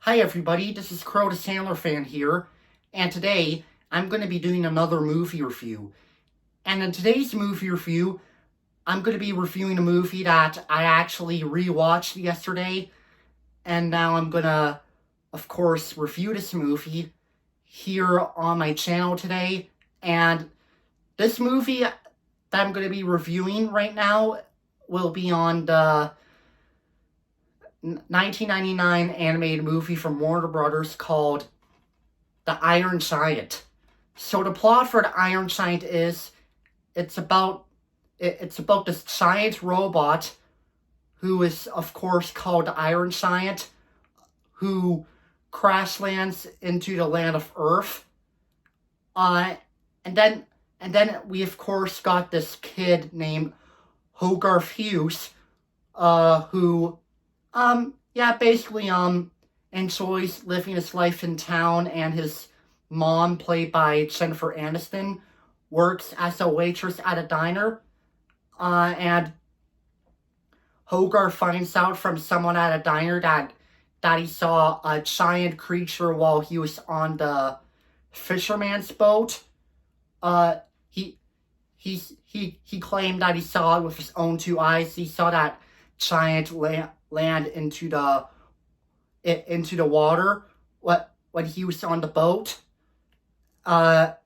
Hi everybody, this is Crow the Sandler fan here, and today I'm going to be doing another movie review. And in today's movie review, I'm going to be reviewing a movie that I actually rewatched yesterday, and now I'm going to, of course, review this movie here on my channel today. And this movie that I'm going to be reviewing right now will be on the 1999 animated movie from Warner Brothers called The Iron Giant. So the plot for The Iron Giant is it's about this giant robot who is of course called the Iron Giant, who crash lands into the land of Earth. Uh and then we of course got this kid named Hogarth Hughes, who basically enjoys living his life in town, and his mom, played by Jennifer Aniston, works as a waitress at a diner. And Hogarth finds out from someone at a diner that he saw a giant creature while he was on the fisherman's boat. He he claimed that he saw it with his own two eyes. He saw that giant land into the water when he was on the boat. And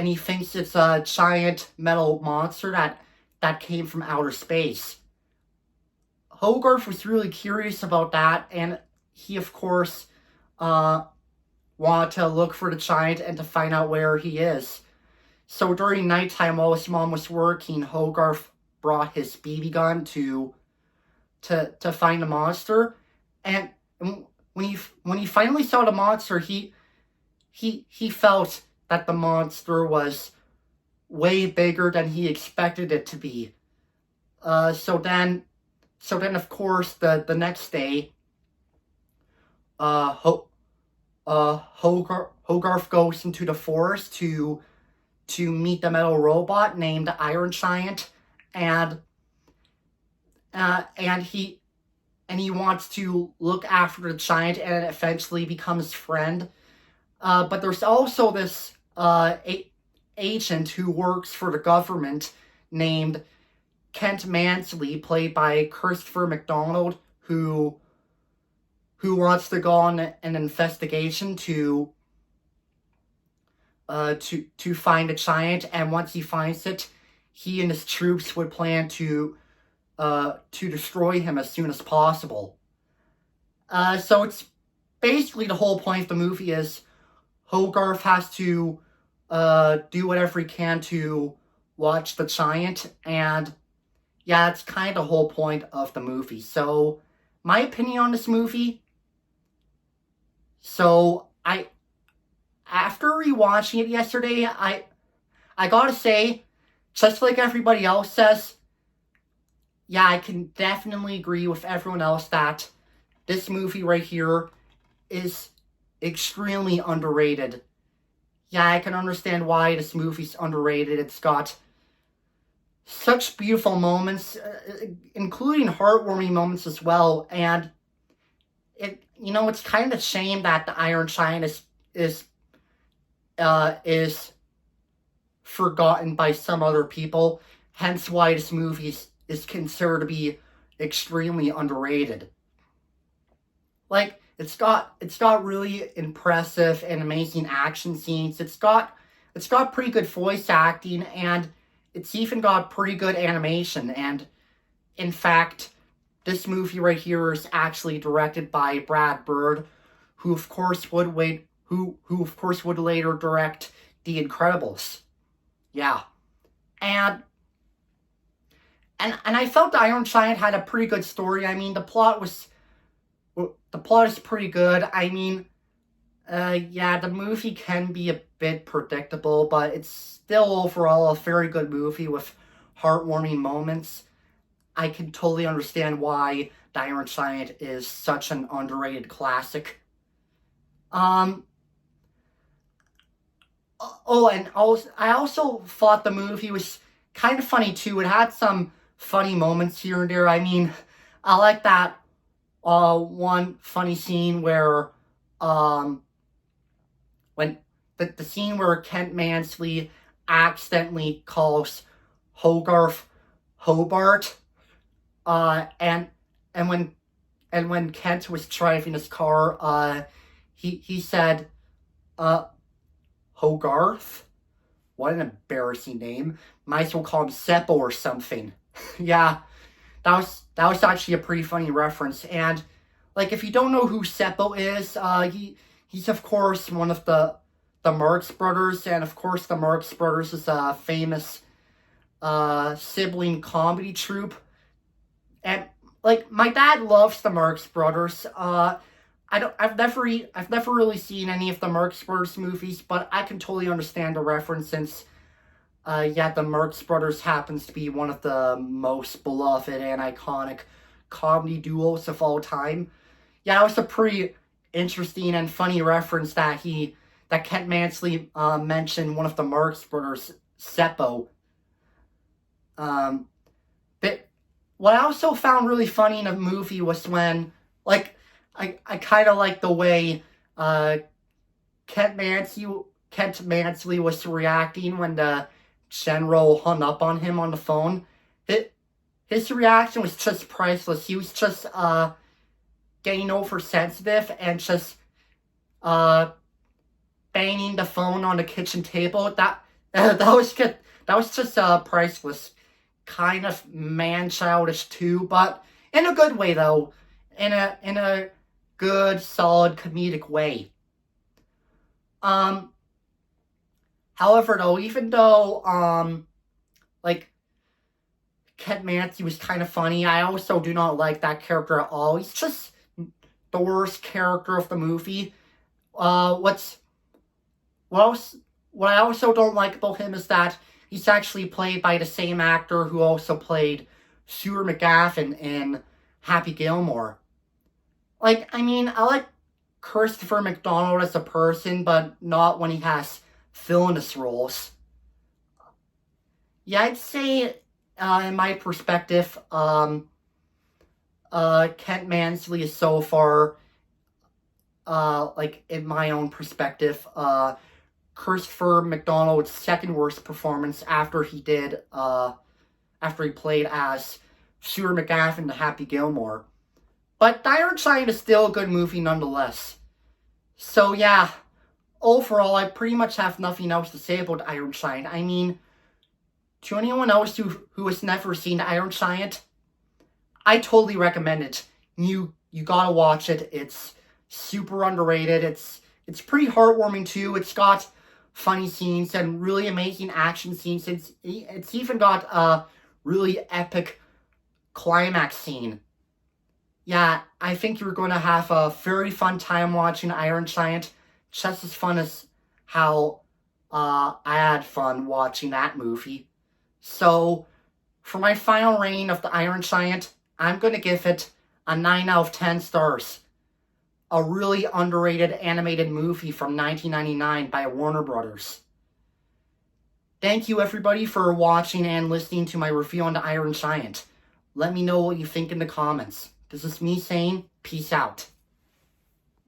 he thinks it's a giant metal monster that came from outer space. Hogarth was really curious about that, and he of course wanted to look for the giant and to find out where he is. So during nighttime, while his mom was working, Hogarth brought his BB gun to find the monster. And when he finally saw the monster, he felt that the monster was way bigger than he expected it to be. So then of course the next day, Hogarth goes into the forest to meet the metal robot named Iron Giant, and he wants to look after the giant and eventually become his friend. But there's also this agent who works for the government named Kent Mansley, played by Christopher McDonald, who wants to go on an investigation to find a giant, and once he finds it, he and his troops would plan to destroy him as soon as possible. So it's basically the whole point of the movie is Hogarth has to do whatever he can to watch the giant, and yeah, it's kind of the whole point of the movie. So my opinion on this movie, after rewatching it yesterday, I gotta say, just like everybody else says, yeah, I can definitely agree with everyone else that this movie right here is extremely underrated. Yeah, I can understand why this movie's underrated. It's got such beautiful moments, including heartwarming moments as well, and it's kind of a shame that the Iron Giant is forgotten by some other people, hence why this movie is considered to be extremely underrated. Like, it's got really impressive and amazing action scenes. It's got pretty good voice acting, and it's even got pretty good animation. And in fact, this movie right here is actually directed by Brad Bird, who of course would later direct The Incredibles. Yeah. And I felt the Iron Giant had a pretty good story. I mean, the plot is pretty good. I mean, yeah, the movie can be a bit predictable, but it's still overall a very good movie with heartwarming moments. I can totally understand why the Iron Giant is such an underrated classic. Oh, and I also thought the movie was kind of funny too. It had some funny moments here and there. I mean, I like that one funny scene where, when the scene where Kent Mansley accidentally calls Hogarth Hobart, and when Kent was driving his car, he said, Hogarth? What an embarrassing name. Might as well call him Seppo or something. Yeah, that was actually a pretty funny reference. And like, if you don't know who Seppo is, he's of course one of the Marx Brothers, and of course the Marx Brothers is a famous sibling comedy troupe. And like, my dad loves the Marx Brothers. I've never really seen any of the Marx Brothers movies, but I can totally understand the reference since, yeah, the Marx Brothers happens to be one of the most beloved and iconic comedy duos of all time. Yeah, it was a pretty interesting and funny reference that Kent Mansley mentioned one of the Marx Brothers, Seppo. But what I also found really funny in the movie was when, like, I kind of like the way Kent Mansley was reacting when the general hung up on him on the phone. His reaction was just priceless. He was just getting oversensitive and just banging the phone on the kitchen table. That was just priceless. Kind of man-childish too, but in a good way though. In a good, solid, comedic way. However though, even though like, Kent Mansley was kind of funny, I also do not like that character at all. He's just the worst character of the movie. What I also don't like about him is that he's actually played by the same actor who also played Stuart McGaffin in Happy Gilmore. Like, I mean, I like Christopher McDonald as a person, but not when he has villainous roles. Yeah, I'd say, in my perspective, Kent Mansley is so far, like, in my own perspective, Christopher McDonald's second worst performance after he played as Stuart McGaffin to Happy Gilmore. But The Iron Giant is still a good movie nonetheless. So yeah, overall, I pretty much have nothing else to say about The Iron Giant. I mean, to anyone else who has never seen The Iron Giant, I totally recommend it. You gotta watch it. It's super underrated. It's pretty heartwarming too. It's got funny scenes and really amazing action scenes. It's even got a really epic climax scene. Yeah, I think you're going to have a very fun time watching Iron Giant. Just as fun as how I had fun watching that movie. So, for my final rating of The Iron Giant, I'm going to give it a 9 out of 10 stars. A really underrated animated movie from 1999 by Warner Brothers. Thank you everybody for watching and listening to my review on The Iron Giant. Let me know what you think in the comments. This is me saying, peace out.